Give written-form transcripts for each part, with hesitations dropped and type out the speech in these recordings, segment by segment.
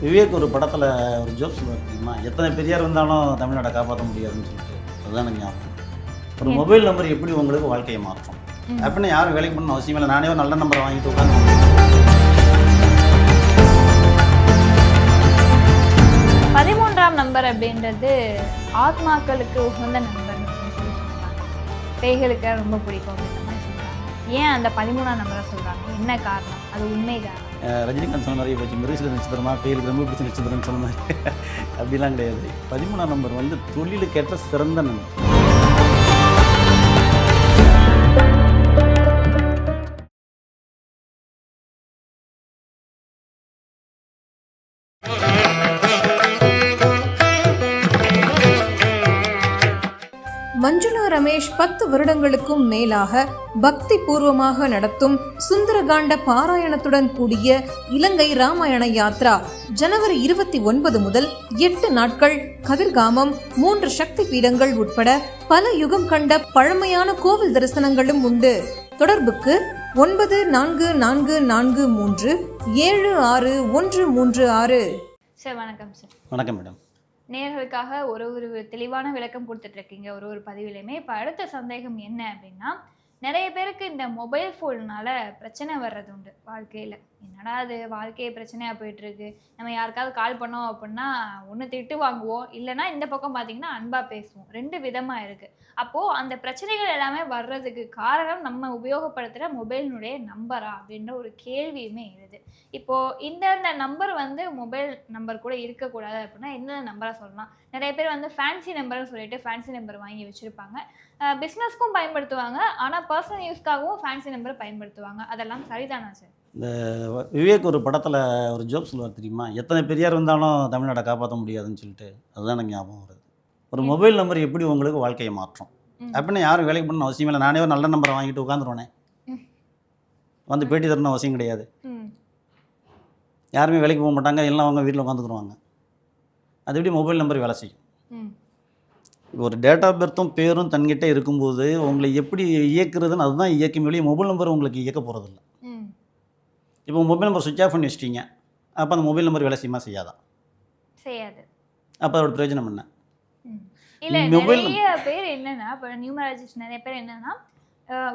விவேக் ஒரு படத்தில் ஒரு ஜோக் சொல்லுவார் தெரியுமா, எத்தனை பெரியார் வந்தாலும் தமிழ்நாட்டை காப்பாற்ற முடியாதுன்னு சொல்லிட்டு. அதுதான் எனக்கு ஞாபகம். ஒரு மொபைல் நம்பர் எப்படி உங்களுக்கு வாழ்க்கையை மாற்றும் அப்படின்னு யாரும் வேலைக்கு பண்ணணும் அவசியம் இல்லை. நானே ஒரு நல்ல நம்பரை வாங்கிட்டு உட்காந்து 13ஆம் நம்பர் அப்படின்றது ஆத்மாக்களுக்கு உகந்த நம்பர் அப்படின்னு சொல்லி சொல்றாங்க. பேய்களுக்கு ரொம்ப பிடிக்கும் அப்படின்ற மாதிரி சொல்றாங்க. ஏன் அந்த 13ஆம் நம்பரை சொல்றாங்க? என்ன காரணம்? அது உண்மைதான். ரஜினிகாந்த் சொன்ன மாதிரி போச்சு, மிருகசில நட்சத்திரமா பேருக்கு ரொம்ப பிடிச்ச நட்சத்திரம்னு சொன்ன மாதிரி அப்படிலாம் கிடையாது. 13ஆம் நம்பர் வந்து தொழிலுக்கேற்ற சிறந்த நம்பர். மஞ்சுளா ரமேஷ் 10 வருடங்களுக்கும் மேலாக பக்தி பூர்வமாக நடத்தும் சுந்தரகாண்ட பாராயணத்துடன் கூடிய இலங்கை ராமாயண யாத்ரா ஜனவரி 29 முதல் 8 நாட்கள் கதிர்காமம் 3 சக்தி பீடங்கள் உட்பட பல யுகம் கண்ட பழமையான கோவில் தரிசனங்களும் உண்டு. தொடர்புக்கு 9443761136. சார் வணக்கம் சார். வணக்கம் மேடம். நேயர்களுக்காக ஒரு தெளிவான விளக்கம் கொடுத்துட்டு இருக்கீங்க ஒரு பதிவிலையுமே. இப்போ அடுத்த சந்தேகம் என்ன அப்படின்னா, நிறைய பேருக்கு இந்த மொபைல் ஃபோன்னால பிரச்சனை வர்றது உண்டு வாழ்க்கையில். என்னடா அது வாழ்க்கையை பிரச்சனையாக போயிட்டுருக்கு, நம்ம யாருக்காவது கால் பண்ணோம் அப்படின்னா ஒன்று திட்டு வாங்குவோம், இல்லைனா இந்த பக்கம் பார்த்தீங்கன்னா அன்பாக பேசுவோம். 2 விதமாக இருக்குது. அப்போது அந்த பிரச்சனைகள் எல்லாமே வர்றதுக்கு காரணம் நம்ம உபயோகப்படுத்துகிற மொபைலினுடைய நம்பரா அப்படின்ற ஒரு கேள்வியுமே எழுது. இப்போது இந்த நம்பர் வந்து மொபைல் நம்பர் கூட இருக்கக்கூடாது அப்படின்னா எந்த நம்பராக சொல்லலாம்? நிறைய பேர் வந்து ஃபேன்சி நம்பர்னு சொல்லிட்டு ஃபேன்சி நம்பர் வாங்கி வச்சுருப்பாங்க. பிஸ்னஸ்க்கும் பயன்படுத்துவாங்க, ஆனால் பர்சனல் யூஸ்க்காகவும் ஃபேன்சி நம்பரை பயன்படுத்துவாங்க. அதெல்லாம் சரிதானா சார்? இந்த விவேக் ஒரு படத்தில் ஒரு ஜோக் சொல்லுவார் தெரியுமா, எத்தனை பெரியார் வந்தாலும் தமிழ்நாட்டை காப்பாற்ற முடியாதுன்னு சொல்லிட்டு. அதுதான் எனக்கு ஞாபகம் வருது. ஒரு மொபைல் நம்பர் எப்படி உங்களுக்கு வாழ்க்கையை மாற்றும் அப்படின்னு யாரும் வேலைக்கு பண்ணணும் அவசியம் இல்லை. நானே ஒரு நல்ல நம்பரை வாங்கிட்டு உட்காந்துருவேனே, வந்து பேட்டி தரணும் அவசியம் கிடையாது. யாருமே வேலைக்கு போக மாட்டாங்க, எல்லாம் அவங்க வீட்டில் உட்காந்துக்குருவாங்க. அது எப்படி மொபைல் நம்பர் வேலை செய்யும்? ஒரு டேட் ஆஃப் பர்த்தும் பேரும் தன்கிட்ட இருக்கும்போது உங்களை எப்படி இயக்குறதுன்னு அதுதான் இயக்கும் வெளியே. மொபைல் நம்பர் உங்களுக்கு இயக்க போகிறதில்ல. இப்போ மொபைல் நம்பர் சுவிட்ச் ஆஃப் பண்ணி வச்சிட்டிங்க, அப்போ அந்த மொபைல் நம்பர் வேலை செய்யுமா செய்யாதா? செய்யாது. அப்போ அதோட பிரயோஜனம் என்ன? இல்லை, நிறைய பேர் என்னன்னா, இப்போ நியூமராலஜிஸ்ட் நிறைய பேர் என்னன்னா,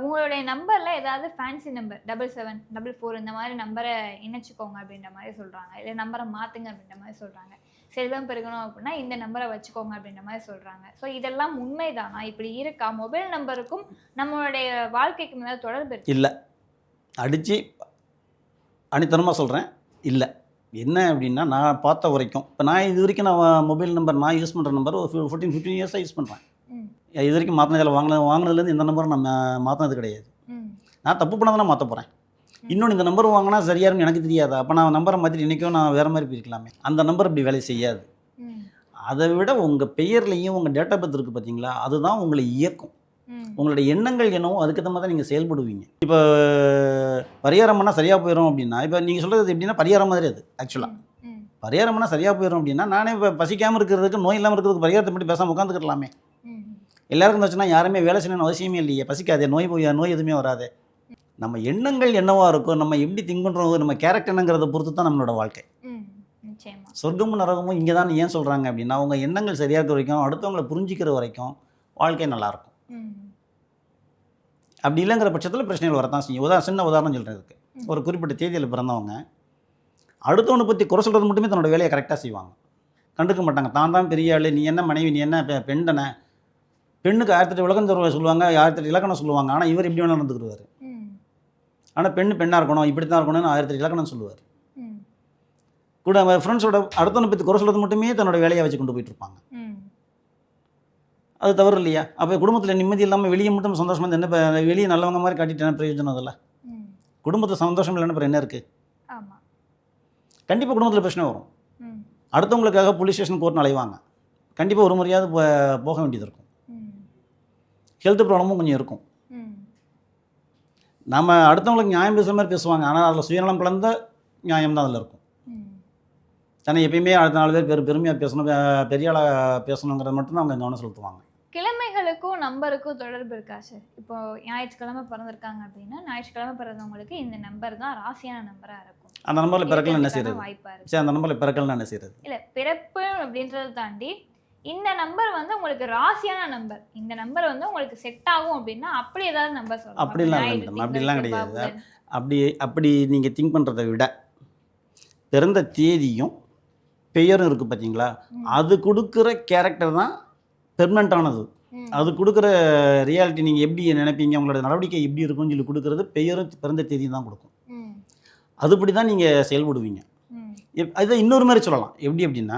உங்களுடைய நம்பரில் ஏதாவது ஃபேன்சி நம்பர் 77, 44 இந்த மாதிரி நம்பரை இணைச்சிக்கோங்க அப்படின்ற மாதிரி சொல்கிறாங்க. இல்லை நம்பரை மாற்றுங்க அப்படின்ற மாதிரி சொல்கிறாங்க. செல்வம் பெருகணும் அப்படின்னா இந்த நம்பரை வச்சுக்கோங்க அப்படின்ற மாதிரி சொல்கிறாங்க. ஸோ இதெல்லாம் உண்மைதானா? இப்படி இருக்கா? மொபைல் நம்பருக்கும் நம்மளுடைய வாழ்க்கைக்கும் ஏதாவது தொடர்பு இருக்கு? இல்லை, அடித்து அனித்தனமாக சொல்கிறேன், இல்லை. என்ன அப்படின்னா, நான் பார்த்த வரைக்கும், இப்போ நான் இது வரைக்கும் நான் மொபைல் நம்பர் நான் யூஸ் பண்ணுற நம்பர் ஒரு 14-15 இயர்ஸாக யூஸ் பண்ணுறேன். இது வரைக்கும் மாற்றினதில் வாங்கினதுலேருந்து இந்த நம்பரை நம்ம மாற்றினது கிடையாது. நான் தப்பு பண்ணதான் மாற்ற போகிறேன். இன்னொன்று, இந்த நம்பர் வாங்கினா சரியாருன்னு எனக்கு தெரியாது. அப்போ நான் நம்பரை மாற்றிட்டு இன்றைக்கும் நான் வேறு மாதிரி போயிருக்கலாமே. அந்த நம்பர் இப்படி வேலை செய்யாது. அதை விட உங்கள் பெயர்லையும் உங்கள் டேட் ஆஃப் பர்த் இருக்குது பார்த்தீங்களா, அதுதான் உங்களை இயக்கும். உங்களுடைய எண்ணங்கள் என்னவோ அதுக்கேற்ற மாதிரி தான் நீங்கள் செயல்படுவீங்க. இப்போ பரிகாரம் பண்ணால் சரியாக போயிடும் அப்படின்னா, இப்போ நீங்கள் சொல்கிறது எப்படின்னா பரிகாரம் மாதிரி அது ஆக்சுவலாக. பரிகாரம் பண்ணால் சரியாக போயிடும் அப்படின்னா, நானே இப்போ பசிக்காமல் இருக்கிறதுக்கு, நோய் இல்லாமல் இருக்கிறதுக்கு பரிகாரத்தை பற்றி பேசாமல் உட்காந்துக்கலாமே. எல்லாருக்கும் வச்சுன்னா யாருமே வேலை செய்யணும்னு அவசியமே இல்லையே. பசிக்காதே, நோய் எதுவுமே வராது. நம்ம எண்ணங்கள் என்னவா இருக்கும், நம்ம எப்படி திங்க் பண்ணுறோம், நம்ம கேரக்டர் என்னங்கிறத பொறுத்து தான் நம்மளோட வாழ்க்கை. சொர்க்கமும் நரகமும் இங்கே தான் ஏன் சொல்கிறாங்க அப்படின்னா, அவங்க எண்ணங்கள் சரியாக இருக்க வரைக்கும், அடுத்தவங்களை புரிஞ்சிக்கிற வரைக்கும் வாழ்க்கை நல்லாயிருக்கும். அப்படி இல்லைங்கிற பட்சத்தில் பிரச்சனைகள் வரத்தான் செய்யும். சின்ன உதாரணம் சொல்கிறதுக்கு, ஒரு குறிப்பிட்ட தேதியில் பிறந்தவங்க அடுத்தவனை பற்றி குறை சொல்கிறது மட்டுமே தன்னோட வேலையை கரெக்டாக செய்வாங்க. கண்டுக்க மாட்டாங்க. தான் பெரிய ஆள், நீ என்ன மனைவி, நீ என்ன பெண் தானே. பெண்ணுக்கு 1008 விளக்கம் சொல்லுவாங்க, 1008 இலக்கணம் சொல்லுவாங்க. ஆனால் இவர் இப்படி வேணாலும் நடந்துக்கிடுவார். ஆனால் பெண்ணாக இருக்கணும், இப்படி தான் இருக்கணும்னு 1008 இலக்கணம் சொல்லுவார். கூட ஃப்ரெண்ட்ஸோட அடுத்தவனை பற்றி குறை சொல்கிறது மட்டுமே தன்னோட வேலையை வச்சு கொண்டு போயிட்டு இருப்பாங்க. அது தவறு இல்லையா? அப்போ குடும்பத்தில் நிம்மதி இல்லாமல் வெளியே மட்டும் சந்தோஷமாக இருந்து என்ன, வெளியே நல்லவங்க மாதிரி காட்டிட்டு என்ன பிரயோஜனம்? அதில் குடும்பத்தில் சந்தோஷம் இல்லைன்னு அப்புறம் என்ன இருக்குது? கண்டிப்பாக குடும்பத்தில் பிரச்சனை வரும். அடுத்தவங்களுக்காக போலீஸ் ஸ்டேஷன் கோர்ட்னு அலைவாங்க. கண்டிப்பாக ஒரு முறையாவது போக வேண்டியது இருக்கும். ஹெல்த் ப்ராப்ளமும் கொஞ்சம் இருக்கும். நம்ம அடுத்தவங்களுக்கு நியாயம் பேசுகிற மாதிரி பேசுவாங்க, ஆனால் அதில் சுயநலம் கலந்த நியாயம் தான் அதில் இருக்கும். ஆனால் எப்பயுமே அடுத்த 4 பேர் பெருமையாக பேசணும், பெரிய ஆளாக பேசணுங்கிறத மட்டும்தான் அவங்க கவனம் செலுத்துவாங்க. கிழமைகளுக்கும் நம்பருக்கும் தொடர்பு இருக்கா சார்? இப்போ ஞாயிற்றுக்கிழமை பிறந்திருக்காங்க அப்படின்னா, ஞாயிற்றுக்கிழமை பிறந்தவங்களுக்கு இந்த நம்பர் தான் ராசியான நம்பராக இருக்கும். அந்த நம்பரில் பிறக்கலாம் என்ன செய்யறது? வாய்ப்பா இருக்கு. சரி, அந்த நம்பரில் பிறக்கலாம் என்ன செய்யறது? இல்ல பிறப்பு அப்படின்றத தாண்டி இந்த நம்பர் வந்து உங்களுக்கு ராசியான நம்பர், இந்த நம்பர் வந்து உங்களுக்கு செட் ஆகும் அப்படின்னா அப்படி ஏதாவது நம்பர் சொல்லலாம்? அப்படிலாம் இல்லை மேடம், அப்படிலாம் கிடையாது. அப்படி நீங்கள் திங்க் பண்ணுறதை விட பிறந்த தேதியும் பெயரும் இருக்குது பார்த்தீங்களா, அது கொடுக்குற கேரக்டர் தான் பெர்மனண்ட்டானது. அது கொடுக்குற ரியாலிட்டி நீங்கள் எப்படி நினைப்பீங்க, உங்களோட நடவடிக்கை எப்படி இருக்கும்னு சொல்லி கொடுக்குறது பெயரும் பிறந்த தேதியும் தான் கொடுக்கும். அதுபடி தான் நீங்கள் செயல்படுவீங்க. அதை இன்னொரு மாதிரி சொல்லலாம். எப்படி அப்படின்னா,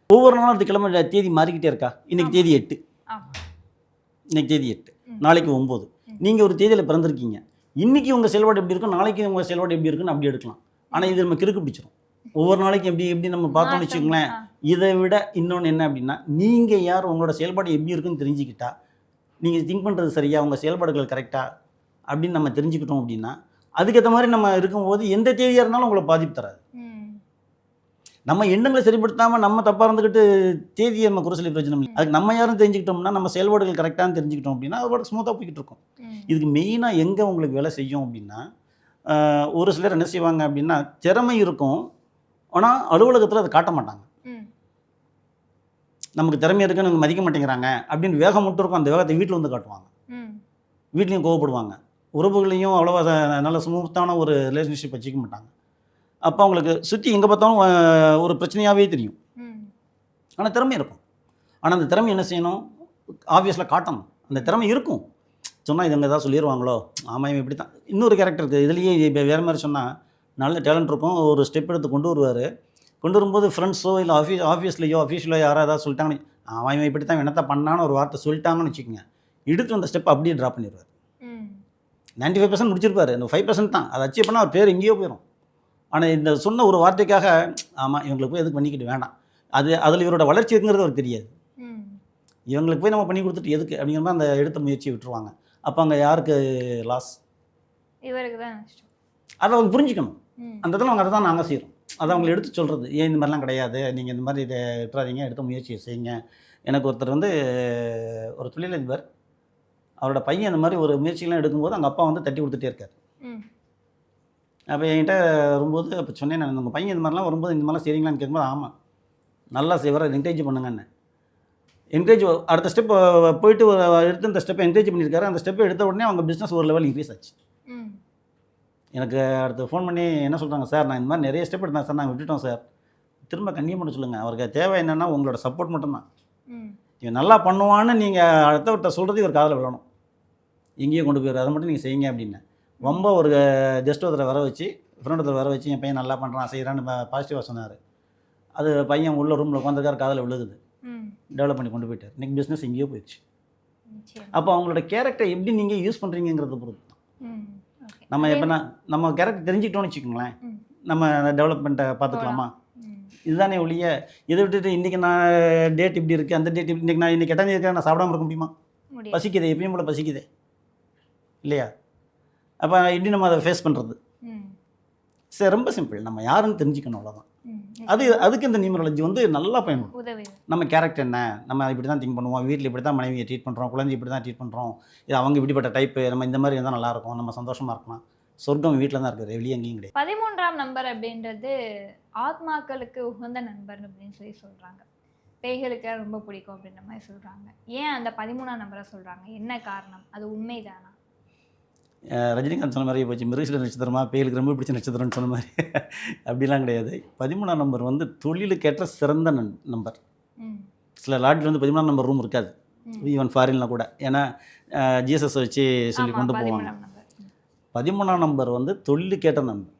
ஒவ்வொரு நாளும் அது கிழமை தேதி மாறிக்கிட்டே இருக்கா. இன்றைக்கி தேதி 8, இன்றைக்கி தேதி 8, நாளைக்கு 9. நீங்கள் ஒரு தேதியில் பிறந்திருக்கீங்க, இன்றைக்கி உங்கள் செயல்பாடு எப்படி இருக்கும், நாளைக்கு உங்கள் செயல்பாடு எப்படி இருக்குன்னு அப்படி எடுக்கலாம். ஆனால் இது நம்ம கிறுக்கு பிடிச்சிரும். ஒவ்வொரு நாளைக்கும் எப்படி நம்ம பார்த்தோம்னு வச்சுக்கோங்களேன். இதை விட இன்னொன்று என்ன அப்படின்னா, நீங்கள் யார், உங்களோட செயல்பாடு எப்படி இருக்குன்னு தெரிஞ்சுக்கிட்டா, நீங்கள் திங்க் பண்ணுறது சரியா, உங்கள் செயல்பாடுகள் கரெக்டாக அப்படின்னு நம்ம தெரிஞ்சுக்கிட்டோம் அப்படின்னா, அதுக்கேற்ற மாதிரி நம்ம இருக்கும்போது எந்த தேதியாக இருந்தாலும் உங்களை பாதிப்பு தராது. நம்ம எண்ணங்களை சரிப்படுத்தாமல் நம்ம தப்பாக இருந்துக்கிட்டு தேதியை நம்ம குறை சொல்லி பிரயோஜனம் இல்லை. அதுக்கு நம்ம யாரும் தெரிஞ்சுக்கிட்டோம்னா, நம்ம செயல்பாடுகள் கரெக்டாக தெரிஞ்சுக்கிட்டோம் அப்படின்னா அதோட ஸ்மூத்தாக போய்கிட்டு இருக்கும். இதுக்கு மெயினாக எங்கே உங்களுக்கு வேலை செய்யும் அப்படின்னா, ஒரு சிலர் என்ன செய்வாங்க அப்படின்னா, திறமை இருக்கும் ஆனால் அலுவலகத்தில் அதை காட்ட மாட்டாங்க. நமக்கு திறமை இருக்குன்னு அவங்க மதிக்க மாட்டேங்கிறாங்க அப்படின்னு வேகம் மட்டும் இருக்கும். அந்த வேகத்தை வீட்டில் வந்து காட்டுவாங்க, வீட்லேயும் கோவப்படுவாங்க, உறவுகளையும் அவ்வளோவா நல்ல ஸ்மூத்தான ஒரு ரிலேஷன்ஷிப் வச்சுக்க மாட்டாங்க. அப்போ அவங்களுக்கு சுற்றி எங்கே பார்த்தாலும் ஒரு பிரச்சனையாகவே தெரியும். ஆனால் திறமை இருக்கும். ஆனால் அந்த திறமை என்ன செய்யணும், ஆப்வியஸில் காட்டணும். அந்த திறமை இருக்கும். சொன்னால் இது எதாவது சொல்லிடுவாங்களோ, ஆமாம் இவன் இப்படி தான். இன்னொரு கேரக்டர் இருக்குது இதுலேயே. இப்போ வேறு மாதிரி சொன்னால் நல்ல டேலண்ட் இருக்கும், ஒரு ஸ்டெப் எடுத்து கொண்டு வருவார். கொண்டு வரும்போது ஃப்ரெண்ட்ஸோ இல்லை அஃபீஷியலோ யாராவது ஏதாவது சொல்லிட்டாங்கன்னு, அவன் இவன் இப்படி தான் என்னத்தான் பண்ணான்னு ஒரு வார்த்தை சொல்லிட்டாங்கன்னு வச்சுக்கோங்க, எடுத்து அந்த ஸ்டெப் அப்படியே ட்ராப் பண்ணிடுவார். 95% முடிச்சிருப்பார், இந்த 5% தான் அதை அச்சீவ் பண்ணால் அவர் பேர் எங்கேயோ போயிடும். ஆனால் இந்த சொன்ன ஒரு வார்த்தைக்காக, ஆமாம் இவங்களுக்கு போய் எதுக்கு பண்ணிக்கிட்டு வேண்டாம், அதில் இவரோட வளர்ச்சி இருக்குங்கிறது அவருக்கு தெரியாது. இவங்களுக்கு போய் நம்ம பண்ணி கொடுத்துட்டு எதுக்கு அப்படிங்கிற மாதிரி அந்த எடுத்த முயற்சியை விட்டுருவாங்க. அப்போ அங்கே யாருக்கு லாஸ்? இவருக்கு தான். அதை அவங்க புரிஞ்சுக்கணும். அந்த இடத்துல அவங்க அதை தான் நாங்கள் செய்கிறோம். அதை அவங்களை எடுத்து சொல்கிறது, ஏன் இந்த மாதிரிலாம் கிடையாது, நீங்கள் இந்த மாதிரி இதை விட்டுறாதீங்க, எடுத்த முயற்சியை செய்யுங்க. எனக்கு ஒருத்தர் வந்து ஒரு தொழிலதிபர், அவரோட பையன் இந்த மாதிரி ஒரு முயற்சிகள்லாம் எடுக்கும்போது அவங்க அப்பா வந்து தட்டி கொடுத்துட்டே இருக்கார். அப்போ என்கிட்ட வரும்போது அப்போ சொன்னேன், நான் உங்கள் பையன் இந்த மாதிரிலாம் வரும்போது இந்த மாதிரிலாம் செய்கிறீங்களான்னு கேட்கும்போது, ஆமாம் நல்லா செய்வார், என்கரேஜ் பண்ணுங்கன்னு. என்கரேஜ் அடுத்த ஸ்டெப் போயிட்டு எடுத்து இந்த ஸ்டெப்பை என்கரேஜ் பண்ணியிருக்காரு. அந்த ஸ்டெப்பை எடுத்த உடனே அவங்க பிஸ்னஸ் ஒரு லெவல் இன்க்ரீஸ் ஆச்சு. எனக்கு அடுத்து ஃபோன் பண்ணி என்ன சொல்கிறாங்க, சார் நான் இந்த மாதிரி நிறைய ஸ்டெப் எடுத்தேன் சார், நாங்கள் விட்டுட்டோம் சார், திரும்ப கண்டினியூ பண்ண சொல்லுங்கள். அவருக்கு தேவை என்னென்னா உங்களோட சப்போர்ட் மட்டும்தான். இவன் நல்லா பண்ணுவான்னு நீங்கள் அடுத்தவர்கிட்ட சொல்கிறது இவர் காதில் விழணும், எங்கேயோ கொண்டு போயிடுற, அதை மட்டும் நீங்கள் செய்யுங்க அப்படின்னு. ரொம்ப ஒரு கெஸ்ட் ஒருத்தரை வர வச்சு, ஃப்ரெண்ட் ஒருத்தர் வர வச்சு, என் பையன் நல்லா பண்ணுறான் செய்கிறான்னு பாசிட்டிவாக சொன்னார். அது பையன் உள்ள ரூமில் உட்காந்துருக்காரு, காதில் விழுகுது, டெவலப் பண்ணி கொண்டு போயிட்டார். இன்றைக்கி பிஸ்னஸ் எங்கேயோ போயிடுச்சு. அப்போ அவங்களோட கேரக்டரை எப்படி நீங்கள் யூஸ் பண்ணுறீங்கிறத பொறுத்து தான். நம்ம எப்போனா நம்ம கேரக்டர் தெரிஞ்சுக்கிட்டோன்னு வச்சுக்கோங்களேன், நம்ம டெவலப்மெண்ட்டை பார்த்துக்கலாமா. இதுதானே ஒழிய இதை விட்டுட்டு இன்றைக்கி நான் டேட் இப்படி இருக்குது, அந்த டேட் இன்றைக்கி நான் இன்றைக்கி எட்டாந்தேதி இருக்கேன், நான் சாப்பிடாம இருக்க முடியுமா? பசிக்குதே, எப்பயும் போல பசிக்குதே இல்லையா? அப்போ இப்படி நம்ம அதை ஃபேஸ் பண்ணுறது சரி ரொம்ப சிம்பிள். நம்ம யாருன்னு தெரிஞ்சுக்கணும், அவ்வளோதான். அதுக்கு இந்த நியூமராலஜி வந்து நல்லா பயன்படும். நம்ம கேரக்டர் என்ன, நம்ம இப்படி தான் திங்க் பண்ணுவோம், வீட்டில் இப்படி தான் மனைவியை ட்ரீட் பண்ணுறோம், குழந்தை இப்படி தான் ட்ரீட் பண்ணுறோம், இது அவங்க இப்படிப்பட்ட டைப்பு, நம்ம இந்த மாதிரி இருந்தால் நல்லாயிருக்கும், நம்ம சந்தோஷமாக இருக்கலாம். சொர்க்கம் வீட்டில் தான் இருக்குது, வெளியே எங்கேயும் கிடையாது. 13ஆம் நம்பர் அப்படின்றது ஆத்மாக்களுக்கு உகந்த நம்பர் அப்படின்னு சொல்கிறாங்க. பேய்களுக்கு ரொம்ப பிடிக்கும் அப்படின்ற மாதிரி சொல்கிறாங்க. ஏன் அந்த 13ஆம் நம்பரை சொல்கிறாங்க, என்ன காரணம், அது உண்மைதானா? ரஜினிகாந்த் சொன்ன மாதிரி போச்சு, மிருகசீல நட்சத்திரமா பேய்களுக்கு ரொம்ப பிடிச்ச நட்சத்திரம்னு சொன்ன மாதிரி அப்படிலாம் கிடையாது. 13ஆம் நம்பர் வந்து தொழிலுக்கேற்ற சிறந்த நம்பர். சில லாட்ஜில் வந்து 13ஆம் நம்பர் ரூம் இருக்காது, ஈவன் ஃபாரினில் கூட. ஏன்னா ஜீசஸ் வச்சு சொல்லி கொண்டு போவாங்க. 13ஆம் நம்பர் வந்து தொழிலுக்கேற்ற நம்பர்.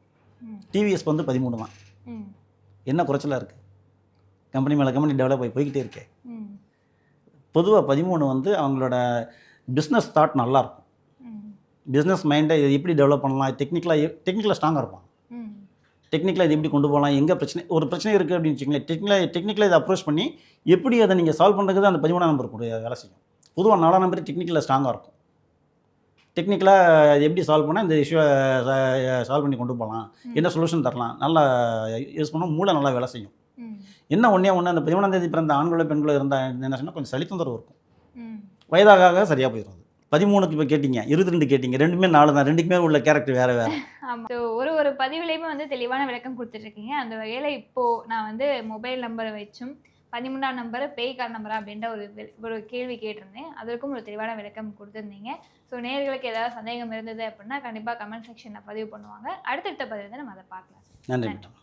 டிவிஎஸ் வந்து 13 தான். என்ன குறைச்சலாக இருக்குது, கம்பெனி மேலே கம்பெனி டெவலப் ஆகி போய்கிட்டே இருக்கு. பொதுவாக 13 வந்து அவங்களோட பிஸ்னஸ் தாட் நல்லாயிருக்கும், பிஸ்னஸ் மைண்டை இது எப்படி டெவலப் பண்ணலாம், டெக்னிக்கலாக ஸ்ட்ராங்காக இருப்பாங்க. டெக்னிக்கலாக இது எப்படி கொண்டு போகலாம், எங்கே ஒரு பிரச்சனை இருக்குது அப்படின்னு வச்சுக்கோங்களேன், டெக்னிக்கலாக இதை அப்ரோச் பண்ணி எப்படி அதை நீங்கள் சால்வ் பண்ணுறது அந்த 13ஆம் நம்பர் கூட வேலை செய்யும். பொதுவாக 4ஆம் நம்பர் டெக்னிக்கலாக ஸ்ட்ராங்காக இருக்கும். டெக்னிக்கலாக இது எப்படி சால்வ் பண்ணால் இந்த இஷ்யூவை சால்வ் பண்ணி கொண்டு போகலாம், என்ன சொல்யூஷன் தரலாம், நல்லா யூஸ் பண்ணால் மூளை நல்லா வேலை செய்யும். என்ன ஒன்றே அந்த 13ஆம் தேதி பிறந்த ஆண்களோ பெண்களோ இருந்தால் என்ன சொன்னால் கொஞ்சம் சளி தொந்தரவு இருக்கும், வயதாக சரியாக போயிடும். 13க்கு இப்போ கேட்டிங்க, 22 கேட்டிங்க, ரெண்டுமே 4 தான். ரெண்டுக்குமே உள்ள கேரக்டர் வேறு வேறு. ஆமாம். ஸோ ஒரு பதிவுலேயுமே வந்து தெளிவான விளக்கம் கொடுத்துட்ருக்கீங்க. அந்த வகையில் இப்போது நான் வந்து மொபைல் நம்பரை வச்சும் 13ஆம் நம்பர் பேய் கார்டு நம்பரா அப்படின்ற ஒரு கேள்வி கேட்டிருந்தேன். அதற்கும் ஒரு தெளிவான விளக்கம் கொடுத்துருந்தீங்க. ஸோ நேயர்களுக்கு ஏதாவது சந்தேகம் இருந்தது அப்படின்னா கண்டிப்பாக கமெண்ட் செக்ஷனில் பதிவு பண்ணுவாங்க. அடுத்தடுத்த பதிவு வந்து நம்ம அதை பார்க்கலாம். நன்றி மேடம்.